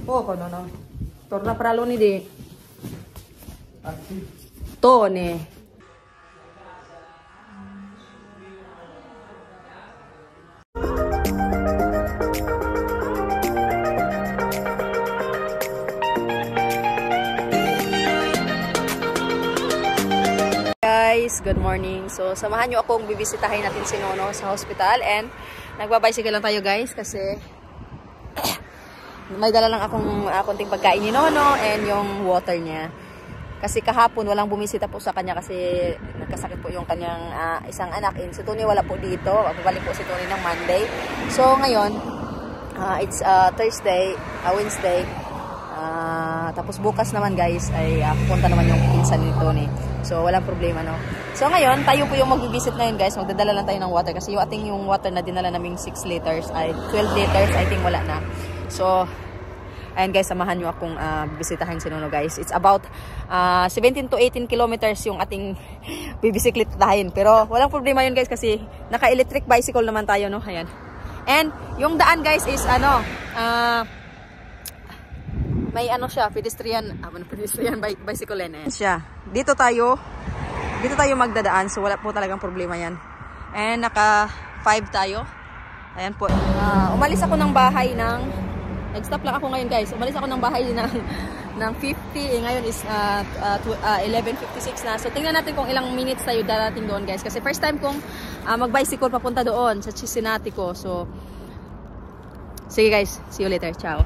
Oh, no. Torna pralo ni di. To ni. Guys, good morning. So, samahan nyo akong bibisitahin natin si Nono sa hospital and nagbabicycle lang tayo guys kasi may dala lang akong konting pagkain ni Nono and yung water niya. Kasi kahapon walang bumisita po sa kanya kasi nagkasakit po yung kanyang isang anak. And si Tony wala po dito. Babalik po si Tony ng Monday. So ngayon, it's Thursday, Wednesday. Tapos bukas naman guys ay pupunta naman yung pinsan ni Tony. So walang problema no. So ngayon, tayo po yung mag-visit ngayon guys. Magdadala lang tayo ng water kasi yung ating yung water na dinala naming 6 liters ay 12 liters I think wala na. So, ayan guys, samahan nyo akong bibisitahin si Nono guys. It's about 17 to 18 kilometers yung ating bibisikletahin. Pero walang problema yun guys kasi naka-electric bicycle naman tayo, no? Ayan. And yung daan guys is may siya, pedestrian bicycle lane. Siya. Dito tayo magdadaan. So wala po talagang problema yan. And naka 5 tayo. Ayan po. Umalis ako ng bahay nag-stop lang ako ngayon guys. Umalis ako ng bahay ng 50. Ngayon is 11:56 na. So tingnan natin kung ilang minutes tayo darating doon guys. Kasi first time kong mag-bicycle papunta doon sa Cincinnati ko. So sige guys. See you later. Ciao.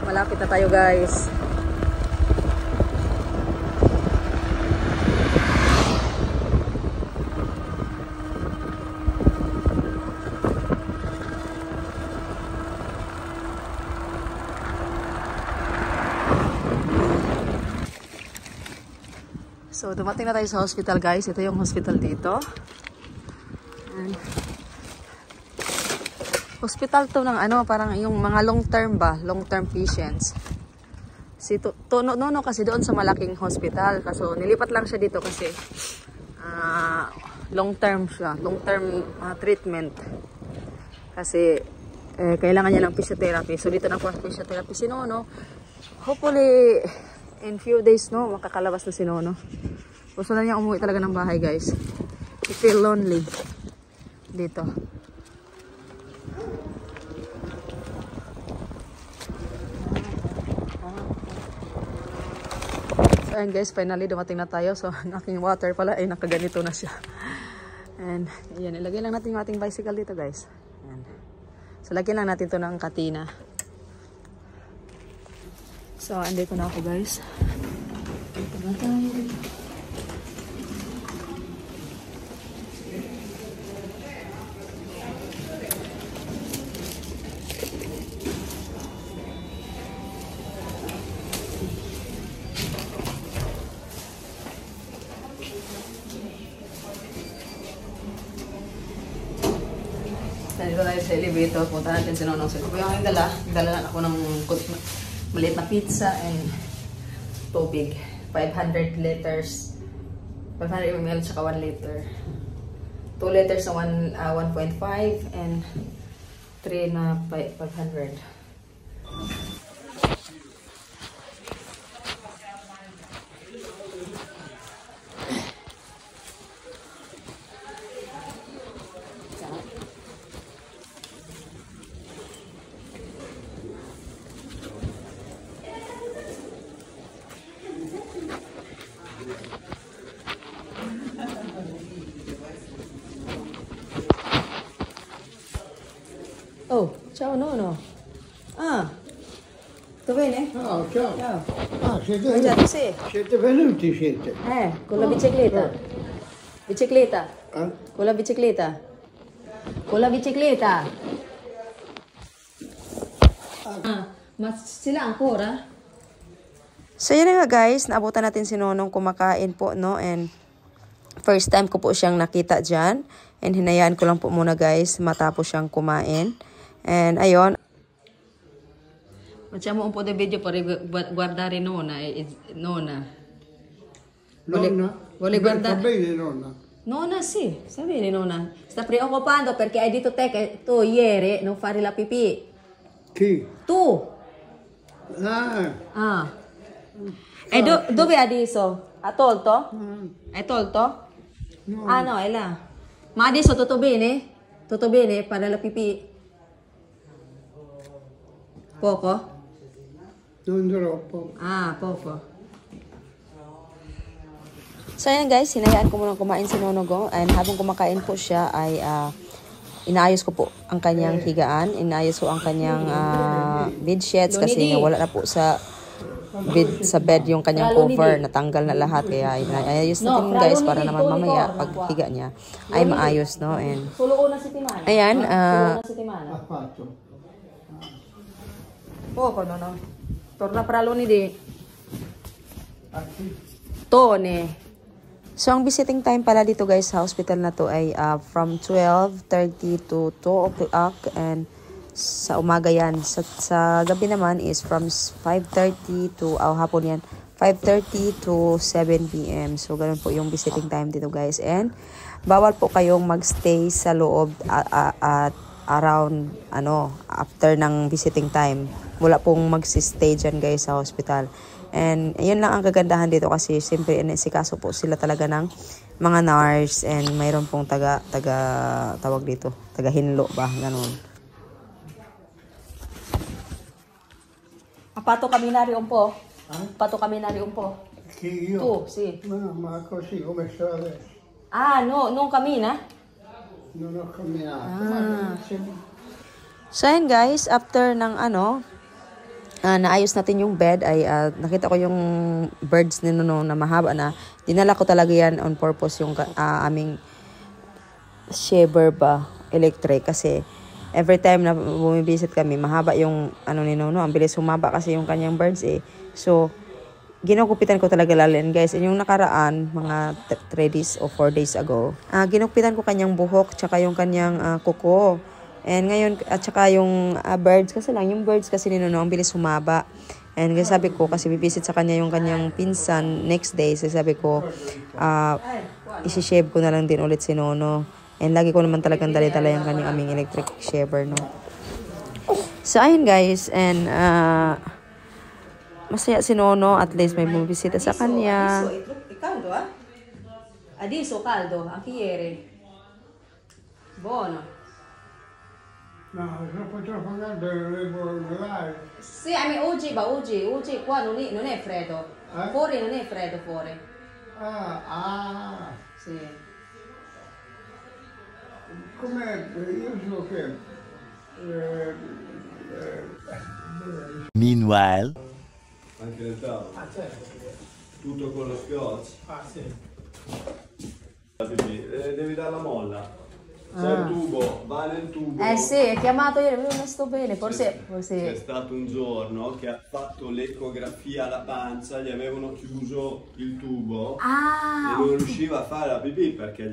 Malapit na tayo guys. So, dumating na tayo sa hospital guys. Ito yung hospital dito. And hospital to ng parang yung mga long term patients. Si Nono kasi doon sa malaking hospital. Kaso nilipat lang siya dito kasi long term siya. Long term treatment. Kasi kailangan niya ng physiotherapy. So dito na po physiotherapy si Nono. Hopefully in few days makakalabas na si Nono. Gusto na niya umuwi talaga ng bahay guys. I feel lonely dito. So ayan guys, finally dumating na tayo. So ang aking water pala ay nakaganito na siya. And ayan, ilagay lang natin yung ating bicycle dito guys. Ayan. So lagyan lang natin to ng katina. So andito na ako guys. Dito na tayo. Dito tayo sa elevator, punta natin si Nonong. So ito po yung aking dala. Dala lang ako ng maliit na pizza and tubig. 500 liters. 500 ml tsaka 1 liter. 2 liters na 1.5 and 3 na 500. Oh, ciao Nono. Tutto bene? No, ciao. Ciao. Ah, siete Mangiato sì. Siete venuti, siete? Con la bicicletta. Bicicleta. Eh? Con la bicicleta. Con la bicicleta. Ma sila ancora? So yun na nga guys, naabutan natin si Nonong kumakain po, no? And first time ko po siyang nakita dyan. And hinayaan ko lang po muna guys, matapos siyang kumain. And ayun. Facciamo un po' di video per guardare Nonna. Nonna. Vuole guardare? Va bene, nonna. Nonna sì, sta bene Nonna. Sta preoccupando perché hai detto te che tu ieri non fare la pipì. Chi? Tu! Ah, Ah. E dove adesso? Ha tolto? Hai tolto? no. Ah no, è là. Ma adesso tutto bene? Tutto bene? Fare la pipì? Poco? Non troppo. Ah, poco. So ayan guys, hinayaan ko muna kumain si Nonogo. And habang kumakain po siya ay inaayos ko po ang kanyang higaan. Inaayos ko ang kanyang bed sheets kasi nga wala na po sa bed yung kanyang cover. Natanggal na lahat. Kaya inaayos natin guys para naman mamaya pag higa niya ay maayos, no? And ayan. Affatto. Poco, no? Torna para lunedì. Tone. So, ang visiting time pala dito guys sa hospital na to ay from 12:30 to 2 o'clock and sa umaga yan. Sa gabi naman is from 5:30 to, hapon yan, 5:30 to 7 p.m. So, ganun po yung visiting time dito guys. And, bawal po kayong magstay sa loob at around, after ng visiting time. Wala pong magsistay dyan guys sa hospital. And yun lang ang kagandahan dito kasi siyempre inisikaso po sila talaga ng mga nurse and mayroon pong tawag dito, taga-hinlo ba, ganun. Pato camminare un po? Pato camminare un po? Chi io? Tu, sì. Ma così come sto adesso. Ah, no, non cammina? Non ho camminato. So ayan guys, after ng naayos natin yung bed ay nakita ko yung birds ni Nono na mahaba na. Dinala ko talaga yan on purpose yung aming shaver ba, electric kasi every time na bumibisit kami, mahaba yung ni Nono. Ang bilis humaba kasi yung kanyang birds eh. So, ginukupitan ko talaga lalin guys. And yung nakaraan, mga 3 days o 4 days ago, ginukupitan ko kanyang buhok tsaka yung kanyang kuko. And ngayon, at saka yung birds, kasi lang, yung birds kasi ni Nono, ang bilis humaba. And kasi sabi ko, kasi bibisit sa kanya yung kanyang pinsan next day, so sabi ko, isi-shave ko na lang din ulit si Nono. And lagi ko naman talagang dali-dala yung kanyang aming electric shaver, no? So, ayun guys, and masaya si Nono, at least may bumibisita sa kanya. Caldo, Adesso caldo, anche ieri. Buono. No, troppo caldo devo live. Sì, oggi qua non è freddo. Fuori non è freddo fuori. Sì. Come io so che Meanwhile, Anche nel tavolo? certo. Tutto con lo scotch? Sì. Devi dare la molla. C'è il tubo, va nel tubo. Sì, è chiamato ieri, non sto bene, forse. C'è stato un giorno che ha fatto l'ecografia alla pancia, gli avevano chiuso il tubo e non riusciva a fare la pipì perché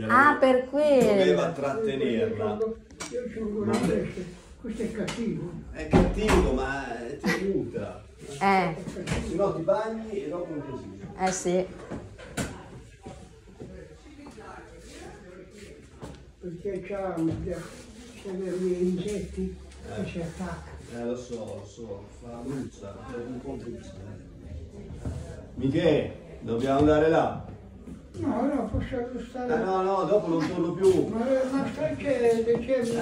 per quello. doveva trattenerla. Io questo è cattivo. È cattivo, ma ti aiuta. Se no ti bagni e dopo un casino. Sì. Perché c'ha degli insetti che si attacca. Lo so, fa bruzza, un po' bruzza. Michele, dobbiamo andare là. No, possiamo stare. No, dopo non torno più. Ma stai che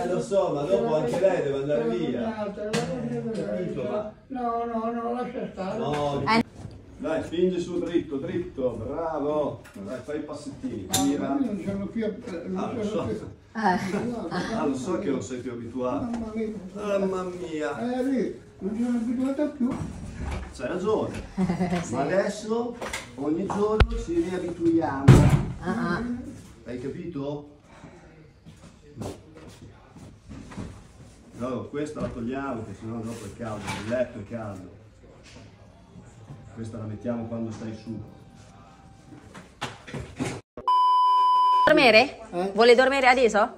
Lo so, ma dopo anche lei deve andare via. Capito, ma- No, lascia stare. No, dai, spingi su dritto, bravo. Dai, fai i passettini, tira. Io non sono più. Lo so. Lo so che non sei più abituato. Mamma mia. Lì, non sono abituato più. C'hai ragione. Ma adesso ogni giorno ci riabituiamo. Hai capito? Allora, questa la togliamo, che sennò dopo è caldo, il letto è caldo. Questa la mettiamo quando stai su. Dormire? Vuole dormire adesso?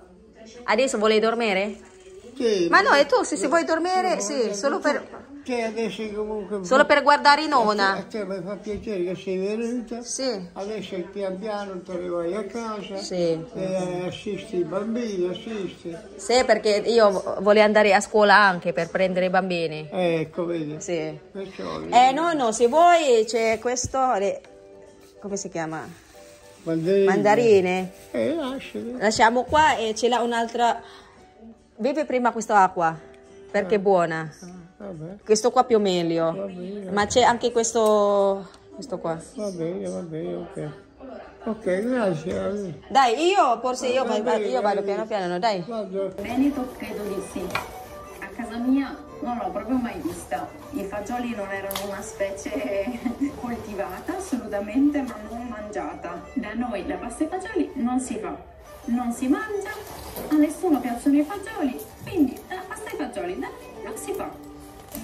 Adesso vuole dormire? Sì, Ma no, è tu, se vuoi dormire, sì, solo per adesso comunque... guardare nonna. A te mi fa piacere che sei venuta. Sì. Adesso pian piano te ne vai a casa. Sì. E assisti i bambini, assisti. Sì, perché io volevo andare a scuola anche per prendere i bambini. Ecco, vedi. Sì. Perciò... No, se vuoi c'è questo, come si chiama? Mandarine. Mandarine. Lasciali. Lasciamo qua e ce l'ha un'altra. Bevi prima questa acqua, perché è buona. Vabbè, Questo qua più meglio. va bene. Ma c'è anche questo qua. Va bene, ok. Ok, grazie. Dai, io vado piano piano, no, dai. Vado. Veneto credo di sì. A casa mia non l'ho proprio mai vista. I fagioli non erano una specie coltivata assolutamente, ma non mangiata. Da noi la pasta ai fagioli non si fa, non si mangia, a nessuno piacciono i fagioli, quindi la pasta ai fagioli da noi non si fa.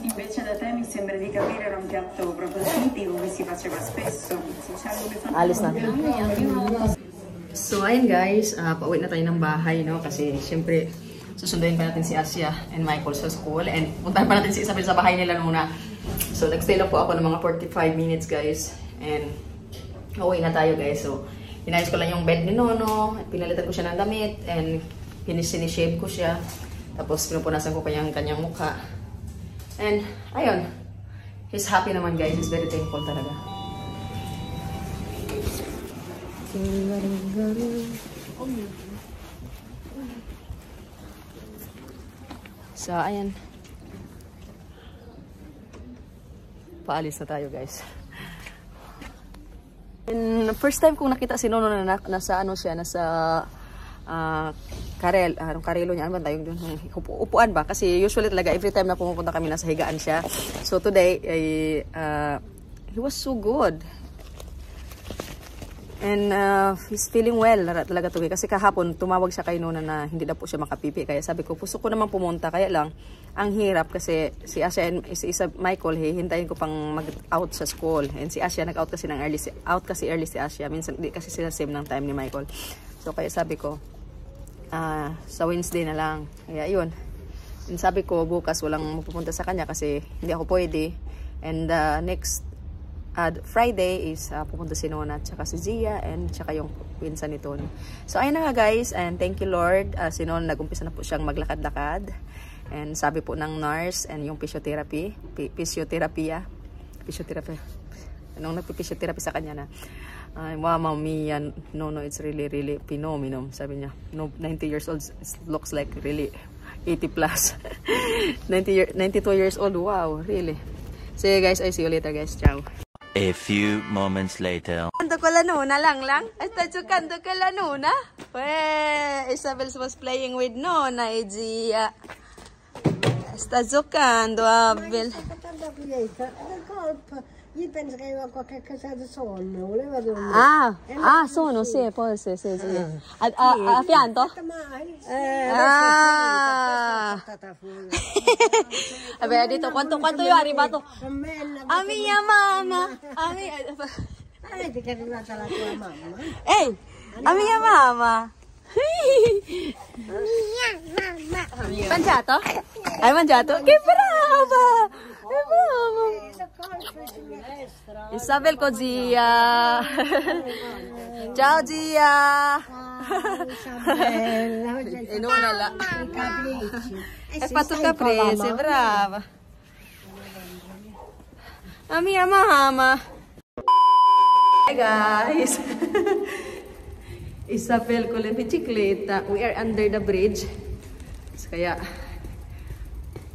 Invece da te mi sembra di capire era un piatto proprio tipico che si faceva spesso. Alis na. So ayun guys, pauwi na tayo ng bahay, no? Kasi siyempre susunduin pa natin si Asia and Michael sa school and puntahan pa natin si Isabel sa bahay nila muna. So nagstay lang po ako ng mga 45 minutes guys and uuwi na tayo guys. So inayos ko lang yung bed ni Nono, pinalitan ko siya ng damit and sinishave ko siya. Tapos pinupunasan ko kanyang mukha. And, ayun. He's happy naman guys. He's very thankful talaga. So, ayan. Paalis na tayo guys. And first time kong nakita si Nono na nasa ano siya, nasa karelo niya, ano ba tayong doon? Upuan ba? Kasi usually talaga, every time na pumupunta kami, nasa higaan siya. So today, he was so good. And he's feeling well talaga today. Kasi kahapon, tumawag siya kay Nona na hindi na po siya makapipi. Kaya sabi ko, puso ko naman pumunta. Kaya lang, ang hirap kasi si Asia and si Michael, hintayin ko pang mag-out sa school. And si Asia, nag-out kasi ng early si Asia. Minsan, hindi kasi sila same ng time ni Michael. So kaya sabi ko, sa Wednesday na lang. Kaya yun. And sabi ko, bukas walang mapupunta sa kanya kasi hindi ako pwede. And next Friday is pupunta si Nona at saka si Zia and saka yung pinsan ni Tony. So ayun na nga guys, and thank you Lord. Si Nona nag-umpisa na po siyang maglakad-lakad. And sabi po ng nurse and yung physiotherapy. Nung nagpi-physiotherapy sa kanya na, Mama Mia, no, it's really phenomenal. Sabi niya, no, 90 years old looks like really 80 plus. 92 years old, wow, really. So guys, I see you later guys, ciao. A few moments later. Canto con la nona lang. Está chocando con la nona. Pues Isabel was playing with Nona e Zia. Sta giocando, Abel. Io penso che aveva qualche casa di sonno, voleva dormire. Sono, sì, forse, sì. A fianco? Mai. Vabbè, dito, quanto io è arrivato? A mia mamma. Vedi che è arrivata la tua mamma? Ehi, a mia mamma. Mia mamma. Mangiato? Hai mangiato? Che brava! Che brava! Isabel con Zia. Ciao Zia. E non la... Hai fatto caprese, brava. La mia mamma. Hey guys. Isabel con la bicicletta. We are under the bridge. Kaya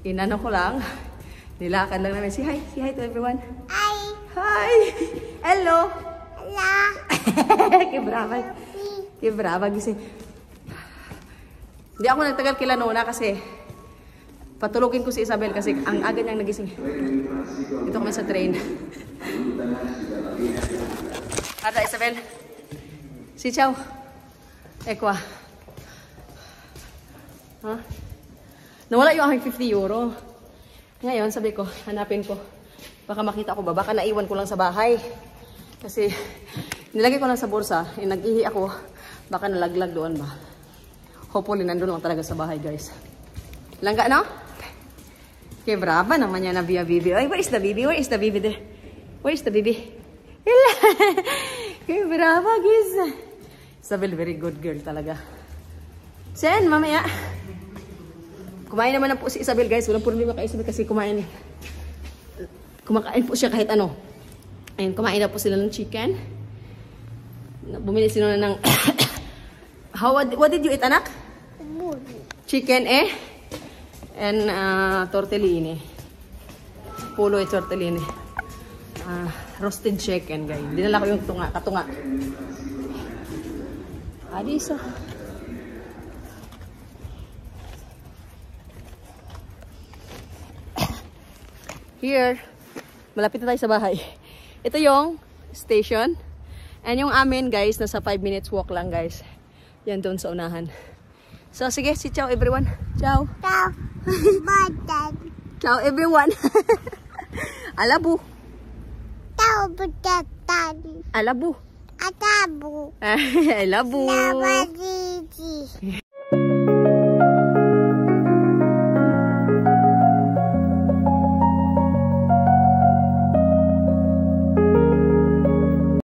inano ko lang. Nilakad lang namin. Say hi to everyone. Hi! Hello! Hello! Que brava gising. Hindi ako nagtagal kila Nona kasi patulogin ko si Isabel kasi ang aga niyang nagising. Dito kami sa train. Ada Isabel. Si ciao. Ekwa. Ha? Nawala yung aking 50 euro. Ngayon, sabi ko, hanapin ko. Baka makita ko ba? Baka naiwan ko lang sa bahay. Kasi, nilagay ko lang sa bursa. Nag-ihi ako. Baka nalaglag doon ba? Hopefully, nandun lang talaga sa bahay, guys. Langga, no? Okay, brava naman yan na bibi. Ay, where is the baby? Where is the baby there? Where is the baby? Okay, brava, guys. Isabel, very good girl talaga. Sen, mamaya. Kumain naman na po si Isabel, guys. Walang problema kay Isabel kasi kumain. Kumakain po siya kahit ano. Ayun, kumain na po sila ng chicken. Bumili sila ng... What did you eat, anak? Chicken, and tortellini. Pulo at tortellini. Roasted chicken, guys. Dinala ko yung katunga. Adisa. Here, malapit na tayo sa bahay. Ito yung station. And yung amin, guys, nasa 5 minutes walk lang, guys. Yan doon sa unahan. So, sige, si ciao everyone. Ciao. Ciao. Bye. Ciao everyone. Alabu. Ciao, Butatan. Alabu. Atabu. Alabu. Nabadiji.